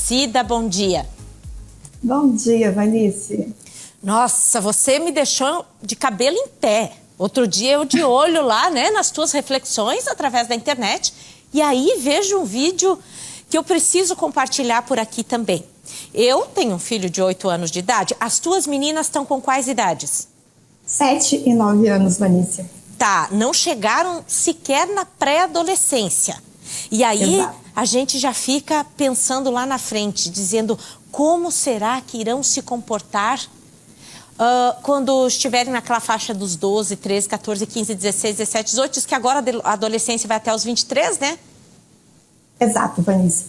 Cida, bom dia. Bom dia, Vanice. Nossa, você me deixou de cabelo em pé. Outro dia eu de olho lá, né, nas tuas reflexões através da internet. E aí vejo um vídeo que eu preciso compartilhar por aqui também. Eu tenho um filho de 8 anos de idade. As tuas meninas estão com quais idades? 7 e 9 anos, Vanice. Tá, não chegaram sequer na pré-adolescência. E aí Exato. a gente já fica pensando lá na frente, dizendo como será que irão se comportar quando estiverem naquela faixa dos 12, 13, 14, 15, 16, 17, 18, diz que agora a adolescência vai até os 23, né? Exato, Vanice.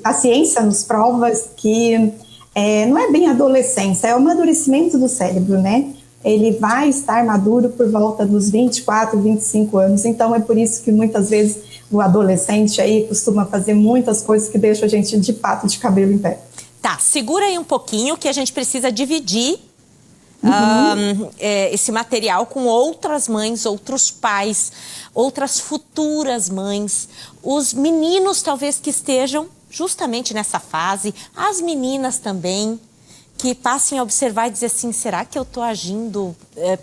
A ciência nos prova que não é bem adolescência, é o amadurecimento do cérebro, né? Ele vai estar maduro por volta dos 24, 25 anos. Então, é por isso que muitas vezes o adolescente aí costuma fazer muitas coisas que deixam a gente de fato de cabelo em pé. Tá, segura aí um pouquinho que a gente precisa dividir esse material com outras mães, outros pais, outras futuras mães, os meninos talvez que estejam justamente nessa fase, as meninas também, que passem a observar e dizer assim, será que eu estou agindo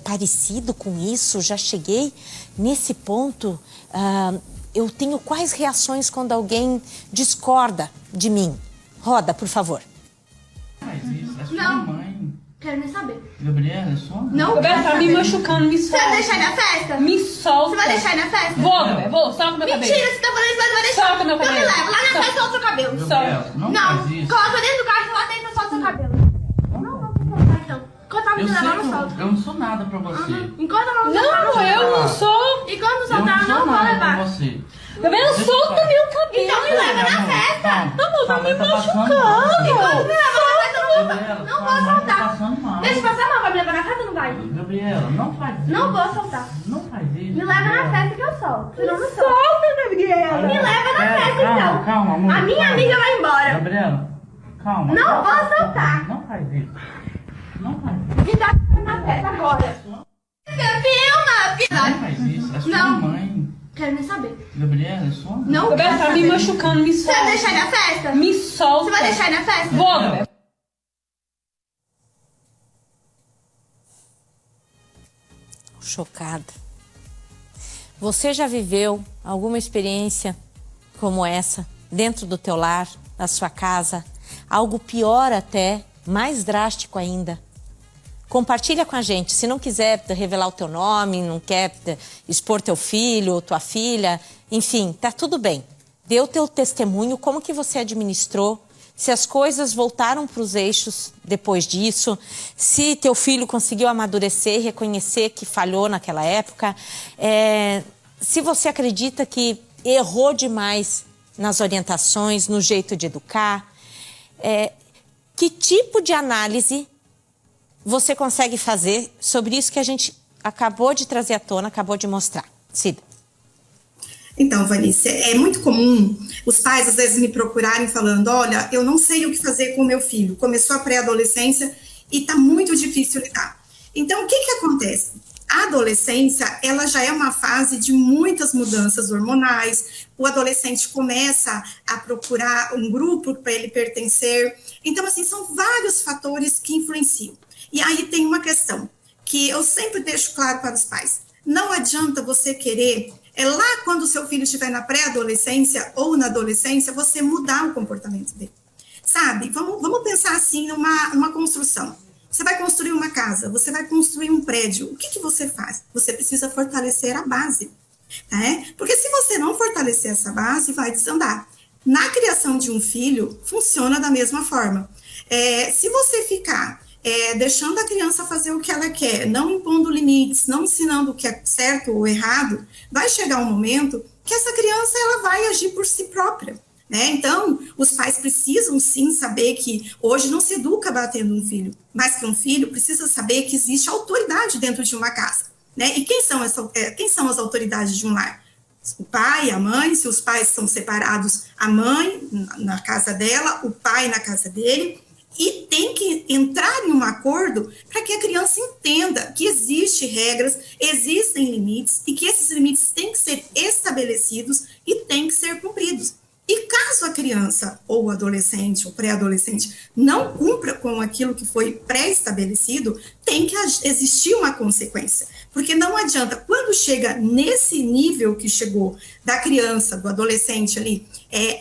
parecido com isso? Já cheguei nesse ponto? Eu tenho quais reações quando alguém discorda de mim? Roda, por favor. Mas isso, é sua mãe. Quero nem saber. Gabriela, é sua mãe. Não, Gabriela, tá me machucando, me solta. Você vai deixar ir na festa? Me solta. Você vai deixar ir na festa? Vou, Gabriela, vou. Solta meu cabelo. Mentira, você tá falando isso, mas não vai deixar. Solta meu cabelo. Então me leva. Lá na Solta. festa, solta seu cabelo. Gabriela, não faz isso. Coloca dentro do carro, lá dentro, solta seu cabelo. Não vou soltar, então. Enquanto a Eu menina sei levar, que não solta. eu não sou nada pra você. Enquanto ela não soltar, Não, eu não sou. E quando Eu soltar, não eu não sou vou nada levar. pra você. Gabriela, Deixa solta eu meu cabelo. Então me leva na festa. Calma, tá me passando mal. Enquanto me leva na festa, eu não Gabriela, vou sua mãe tá soltar. passando mal. Deixa eu passar mal, vai me levar na festa ou não vai? Gabriela, não faz isso. Não vou soltar. Não faz isso. Me leva na Gabriela. festa que eu solto. Senão não solto. Solta, Gabriela. Me leva na festa, Calma, então. calma, amor. A minha calma. amiga vai embora. Gabriela, calma. Não vou soltar. Não faz isso. Não faz isso. Me dá na festa agora. Filma, filha. Não faz isso. É sua Não. mãe. Quero nem saber. Gabriela, é sua mãe. Não Gabriela, tá quero me saber. machucando, me Você vai solta. deixar ir na festa? Me solta. Você vai deixar ir na festa? Vou, Gabriela. Chocada. Você já viveu alguma experiência como essa dentro do teu lar, da sua casa? Algo pior até, mais drástico ainda? Compartilha com a gente. Se não quiser revelar o teu nome, não quer expor teu filho ou tua filha, enfim, tá tudo bem. Dê o teu testemunho, como que você administrou, se as coisas voltaram para os eixos depois disso, se teu filho conseguiu amadurecer, reconhecer que falhou naquela época, se você acredita que errou demais nas orientações, no jeito de educar, que tipo de análise você consegue fazer sobre isso que a gente acabou de trazer à tona, acabou de mostrar? Cida. Então, Vanice, é muito comum os pais às vezes me procurarem falando, olha, eu não sei o que fazer com o meu filho, começou a pré-adolescência e está muito difícil lidar. Então, o que acontece? A adolescência, ela já é uma fase de muitas mudanças hormonais, o adolescente começa a procurar um grupo para ele pertencer, então, assim, são vários fatores que influenciam. E aí tem uma questão que eu sempre deixo claro para os pais, não adianta você querer... lá quando o seu filho estiver na pré-adolescência ou na adolescência, você mudar o comportamento dele. Sabe? Vamos pensar assim numa construção. Você vai construir uma casa, você vai construir um prédio. O que você faz? Você precisa fortalecer a base. Né? Porque se você não fortalecer essa base, vai desandar. Na criação de um filho, funciona da mesma forma. Se você ficar... deixando a criança fazer o que ela quer, não impondo limites, não ensinando o que é certo ou errado, vai chegar um momento que essa criança ela vai agir por si própria, né? Então, os pais precisam sim saber que hoje não se educa batendo um filho, mas que um filho precisa saber que existe autoridade dentro de uma casa, né? E quem são as autoridades de um lar? O pai, a mãe, se os pais são separados, a mãe na casa dela, o pai na casa dele. E tem que entrar em um acordo para que a criança entenda que existem regras, existem limites e que esses limites têm que ser estabelecidos e têm que ser cumpridos. E caso a criança ou o adolescente ou pré-adolescente não cumpra com aquilo que foi pré-estabelecido, tem que existir uma consequência. Porque não adianta, quando chega nesse nível que chegou da criança, do adolescente ali,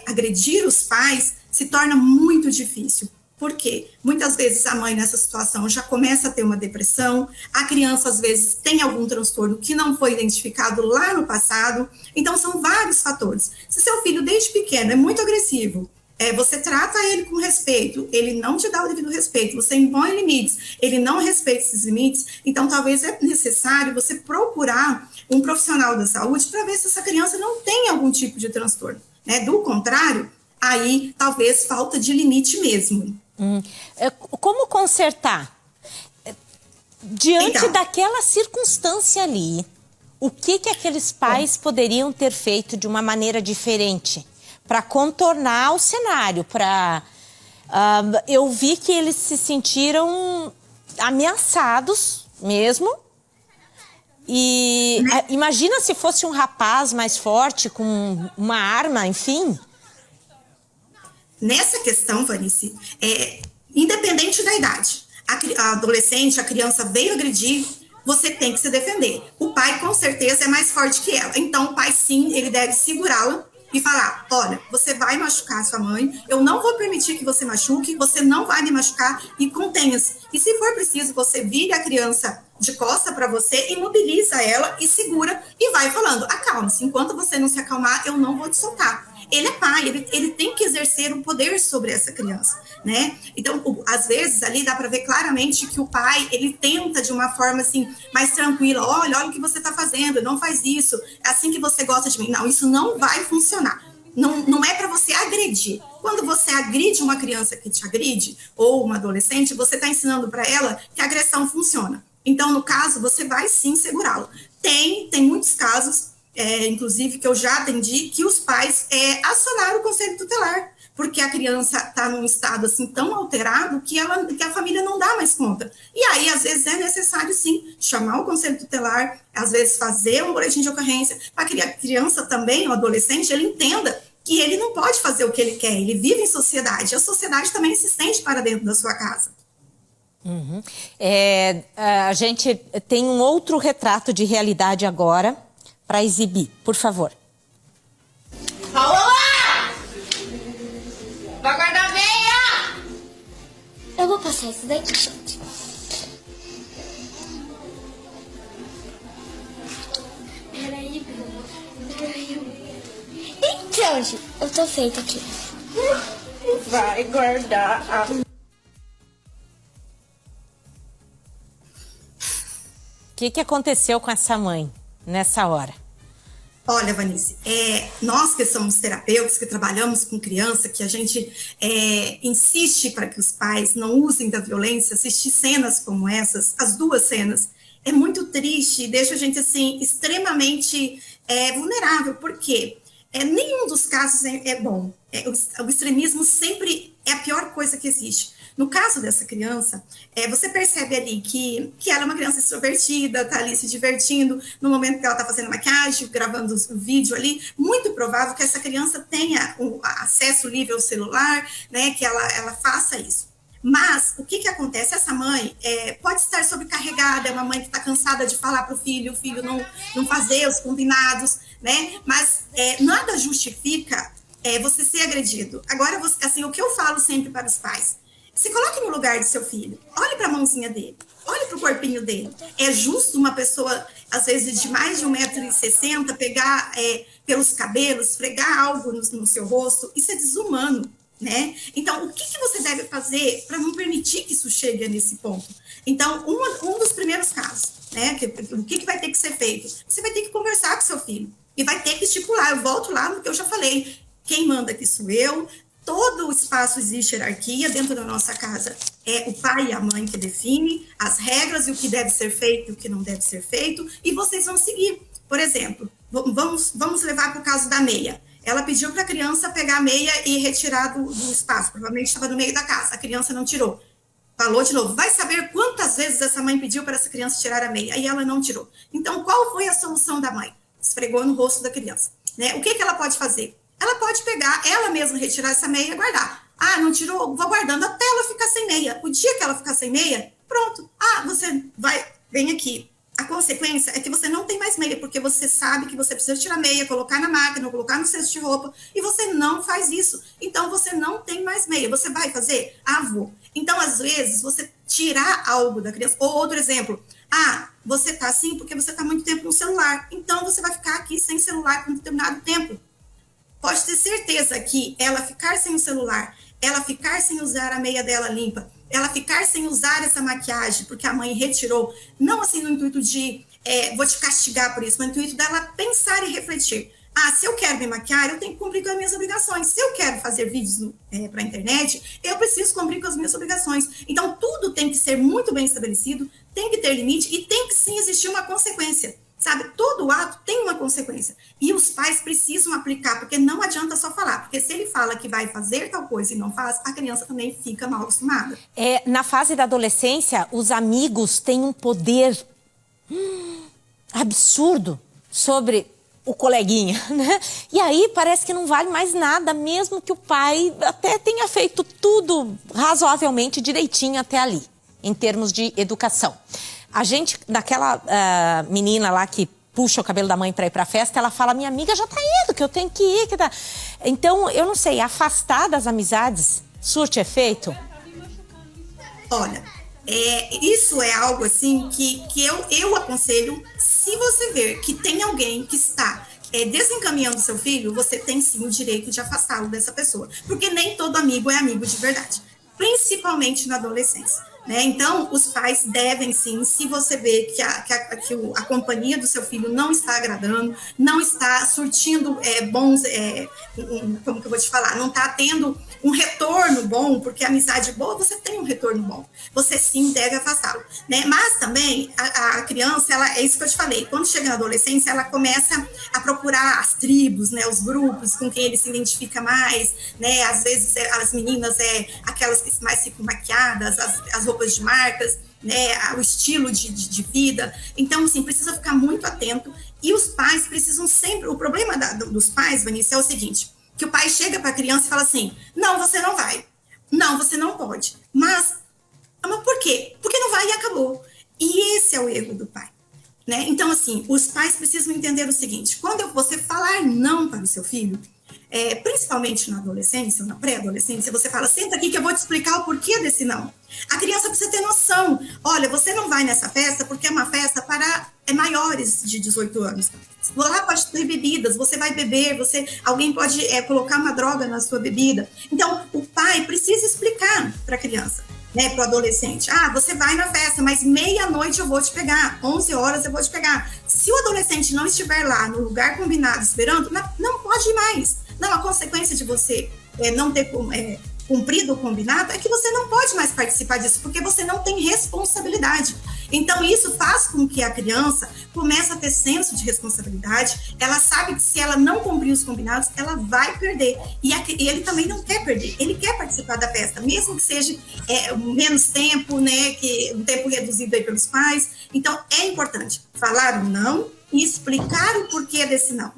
agredir os pais, se torna muito difícil. Por quê? Muitas vezes a mãe nessa situação já começa a ter uma depressão, a criança às vezes tem algum transtorno que não foi identificado lá no passado, então são vários fatores. Se seu filho desde pequeno é muito agressivo, você trata ele com respeito, ele não te dá o devido respeito, você impõe limites, ele não respeita esses limites, então talvez é necessário você procurar um profissional da saúde para ver se essa criança não tem algum tipo de transtorno, né? Do contrário, aí talvez falta de limite mesmo. Como consertar? Diante Então, daquela circunstância ali, o que aqueles pais poderiam ter feito de uma maneira diferente para contornar o cenário? Eu vi que eles se sentiram ameaçados mesmo. E imagina se fosse um rapaz mais forte, com uma arma, enfim. Nessa questão, Vanice, independente da idade, a adolescente, a criança veio agredir, você tem que se defender. O pai, com certeza, é mais forte que ela. Então, o pai, sim, ele deve segurá-la e falar, olha, você vai machucar sua mãe, eu não vou permitir que você machuque, você não vai me machucar e contenha-se. E se for preciso, você vire a criança de costa para você, imobiliza ela e segura e vai falando, acalme-se, enquanto você não se acalmar, eu não vou te soltar. Ele é pai, ele tem que exercer um poder sobre essa criança, né? Então, às vezes, ali dá para ver claramente que o pai, ele tenta de uma forma, assim, mais tranquila, olha o que você está fazendo, não faz isso, é assim que você gosta de mim. Não, isso não vai funcionar. Não é para você agredir. Quando você agride uma criança que te agride, ou uma adolescente, você está ensinando para ela que a agressão funciona. Então, no caso, você vai sim segurá-lo. Tem muitos casos, inclusive, que eu já atendi, que os pais acionaram o conselho tutelar, porque a criança está num estado assim tão alterado que a família não dá mais conta. E aí, às vezes, é necessário, sim, chamar o conselho tutelar, às vezes fazer um boletim de ocorrência, para que a criança também, o adolescente, ele entenda que ele não pode fazer o que ele quer, ele vive em sociedade, e a sociedade também se estende para dentro da sua casa. Uhum. A gente tem um outro retrato de realidade agora para exibir, por favor. Paola! Vai guardar a meia! Eu vou passar isso daqui, gente. Peraí, Bruno. Então, gente, eu tô feita aqui. Vai guardar a... O que aconteceu com essa mãe nessa hora? Olha, Vanice, nós que somos terapeutas, que trabalhamos com criança, que a gente insiste para que os pais não usem da violência, assistir cenas como essas, as duas cenas, é muito triste e deixa a gente, assim, extremamente vulnerável, porque nenhum dos casos é bom. O extremismo sempre é a pior coisa que existe. No caso dessa criança, você percebe ali que ela é uma criança extrovertida, tá ali se divertindo, no momento que ela tá fazendo maquiagem, gravando o vídeo ali, muito provável que essa criança tenha o acesso livre ao celular, né, que ela faça isso. Mas, o que acontece? Essa mãe pode estar sobrecarregada, é uma mãe que está cansada de falar para o filho não fazer os combinados, né, mas nada justifica você ser agredido. Agora, assim, o que eu falo sempre para os pais, se coloque no lugar do seu filho, olhe para a mãozinha dele, olhe para o corpinho dele. É justo uma pessoa, às vezes, de mais de 1,60 m, pegar pelos cabelos, esfregar algo no seu rosto? Isso é desumano, né? Então, o que você deve fazer para não permitir que isso chegue nesse ponto? Então, um dos primeiros casos, né? O que vai ter que ser feito? Você vai ter que conversar com seu filho e vai ter que estipular. Eu volto lá no que eu já falei. Quem manda aqui sou eu. Todo o espaço existe hierarquia dentro da nossa casa. É o pai e a mãe que definem as regras e o que deve ser feito e o que não deve ser feito, e vocês vão seguir. Por exemplo, vamos levar para o caso da meia. Ela pediu para a criança pegar a meia e retirar do espaço, provavelmente estava no meio da casa, a criança não tirou. Falou de novo, vai saber quantas vezes essa mãe pediu para essa criança tirar a meia, e ela não tirou. Então, qual foi a solução da mãe? Esfregou no rosto da criança, né? O que ela pode fazer? ela pode pegar, ela mesma retirar essa meia e guardar. Ah, não tirou? Vou guardando até ela ficar sem meia. O dia que ela ficar sem meia, pronto. Ah, você vai, vem aqui. A consequência é que você não tem mais meia, porque você sabe que você precisa tirar meia, colocar na máquina, colocar no cesto de roupa, e você não faz isso. Então, você não tem mais meia. Você vai fazer? Ah, vou. Então, às vezes, você tirar algo da criança. Ou outro exemplo. Ah, você tá assim porque você tá muito tempo no celular. Então, você vai ficar aqui sem celular por um determinado tempo. Pode ter certeza que ela ficar sem o celular, ela ficar sem usar a meia dela limpa, ela ficar sem usar essa maquiagem, porque a mãe retirou, não assim no intuito de vou te castigar por isso, mas no intuito dela pensar e refletir. Ah, se eu quero me maquiar, eu tenho que cumprir com as minhas obrigações. Se eu quero fazer vídeos para a internet, eu preciso cumprir com as minhas obrigações. Então, tudo tem que ser muito bem estabelecido, tem que ter limite e tem que sim existir uma consequência. Sabe, todo ato tem uma consequência. E os pais precisam aplicar, porque não adianta só falar. Porque se ele fala que vai fazer tal coisa e não faz, a criança também fica mal acostumada. Na fase da adolescência, os amigos têm um poder absurdo sobre o coleguinha, né? E aí parece que não vale mais nada, mesmo que o pai até tenha feito tudo razoavelmente direitinho até ali, em termos de educação. A gente, daquela menina lá que puxa o cabelo da mãe para ir para a festa, ela fala, minha amiga já tá indo, que eu tenho que ir. Então, eu não sei, afastar das amizades surte efeito? Olha, isso é algo assim que eu aconselho, se você ver que tem alguém que está desencaminhando seu filho, você tem sim o direito de afastá-lo dessa pessoa. Porque nem todo amigo é amigo de verdade, principalmente na adolescência. Né? Então, os pais devem sim, se você vê que a companhia do seu filho não está agradando, não está surtindo bons, como que eu vou te falar, não está tendo um retorno bom, porque a amizade boa, você tem um retorno bom. Você sim deve afastá-lo. Né? Mas também, a criança, é isso que eu te falei, quando chega na adolescência, ela começa a procurar as tribos, né, os grupos com quem ele se identifica mais, né? Às vezes as meninas aquelas que mais ficam maquiadas, as roupas de marcas, né, o estilo de vida. Então, assim, precisa ficar muito atento. E os pais precisam sempre... O problema dos pais, Vanessa, é o seguinte, que o pai chega para a criança e fala assim, não, você não vai. Não, você não pode. Mas por quê? Porque não vai e acabou. E esse é o erro do pai. Né? Então, assim, os pais precisam entender o seguinte, quando você falar não para o seu filho, principalmente na adolescência, na pré-adolescência, você fala, senta aqui que eu vou te explicar o porquê desse não. A criança precisa ter noção. Olha, você não vai nessa festa porque é uma festa para maiores de 18 anos. Lá pode ter bebidas, você vai beber, alguém pode colocar uma droga na sua bebida. Então, o pai precisa explicar para a criança, né, para o adolescente. Ah, você vai na festa, mas meia-noite eu vou te pegar, 11 horas eu vou te pegar. Se o adolescente não estiver lá no lugar combinado esperando, não pode ir mais. Não, a consequência de você não ter cumprido o combinado é que você não pode mais participar disso, porque você não tem responsabilidade. Então, isso faz com que a criança comece a ter senso de responsabilidade. Ela sabe que se ela não cumprir os combinados, ela vai perder. E ele também não quer perder. Ele quer participar da festa, mesmo que seja menos tempo, né, que um tempo reduzido aí pelos pais. Então, é importante falar o não e explicar o porquê desse não.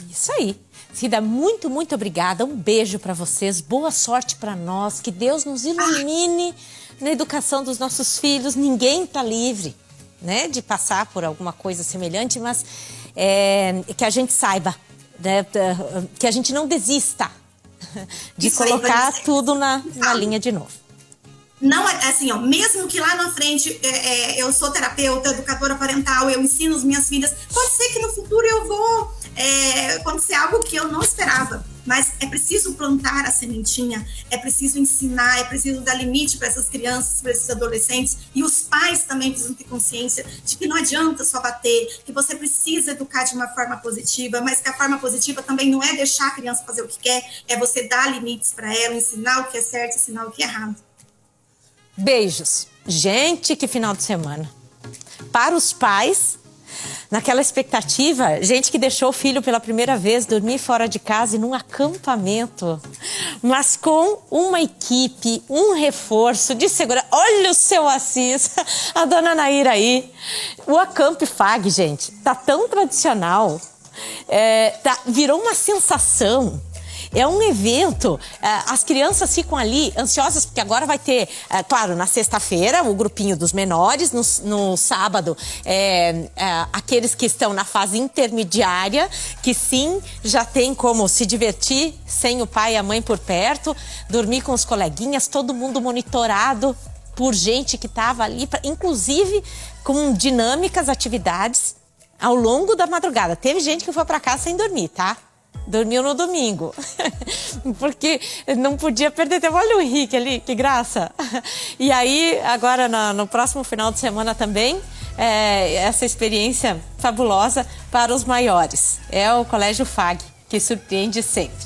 Isso aí. Cida, muito, muito obrigada. Um beijo para vocês. Boa sorte para nós. Que Deus nos ilumine na educação dos nossos filhos. Ninguém está livre, né, de passar por alguma coisa semelhante, mas que a gente saiba, né, que a gente não desista de colocar tudo na linha de novo. Não, assim, ó, mesmo que lá na frente eu sou terapeuta, educadora parental, eu ensino as minhas filhas, pode ser que no futuro eu vou acontecer algo que eu não esperava, mas é preciso plantar a sementinha, é preciso ensinar, é preciso dar limite para essas crianças, para esses adolescentes, e os pais também precisam ter consciência de que não adianta só bater, que você precisa educar de uma forma positiva, mas que a forma positiva também não é deixar a criança fazer o que quer, é você dar limites para ela, ensinar o que é certo, ensinar o que é errado. Beijos. Gente, que final de semana. Para os pais, naquela expectativa, gente que deixou o filho pela primeira vez dormir fora de casa e num acampamento, mas com uma equipe, um reforço de segurança. Olha o seu Assis, a dona Naira aí. O Acamp Fag, gente, tá tão tradicional, virou uma sensação. É um evento, as crianças ficam ali ansiosas, porque agora vai ter, claro, na sexta-feira, o grupinho dos menores, no sábado, aqueles que estão na fase intermediária, que sim, já tem como se divertir sem o pai e a mãe por perto, dormir com os coleguinhas, todo mundo monitorado por gente que estava ali, inclusive com dinâmicas, atividades ao longo da madrugada. Teve gente que foi para casa sem dormir, tá? Dormiu no domingo, porque não podia perder tempo. Olha o Henrique ali, que graça. E aí, agora no próximo final de semana também, essa experiência fabulosa para os maiores. É o Colégio FAG, que surpreende sempre.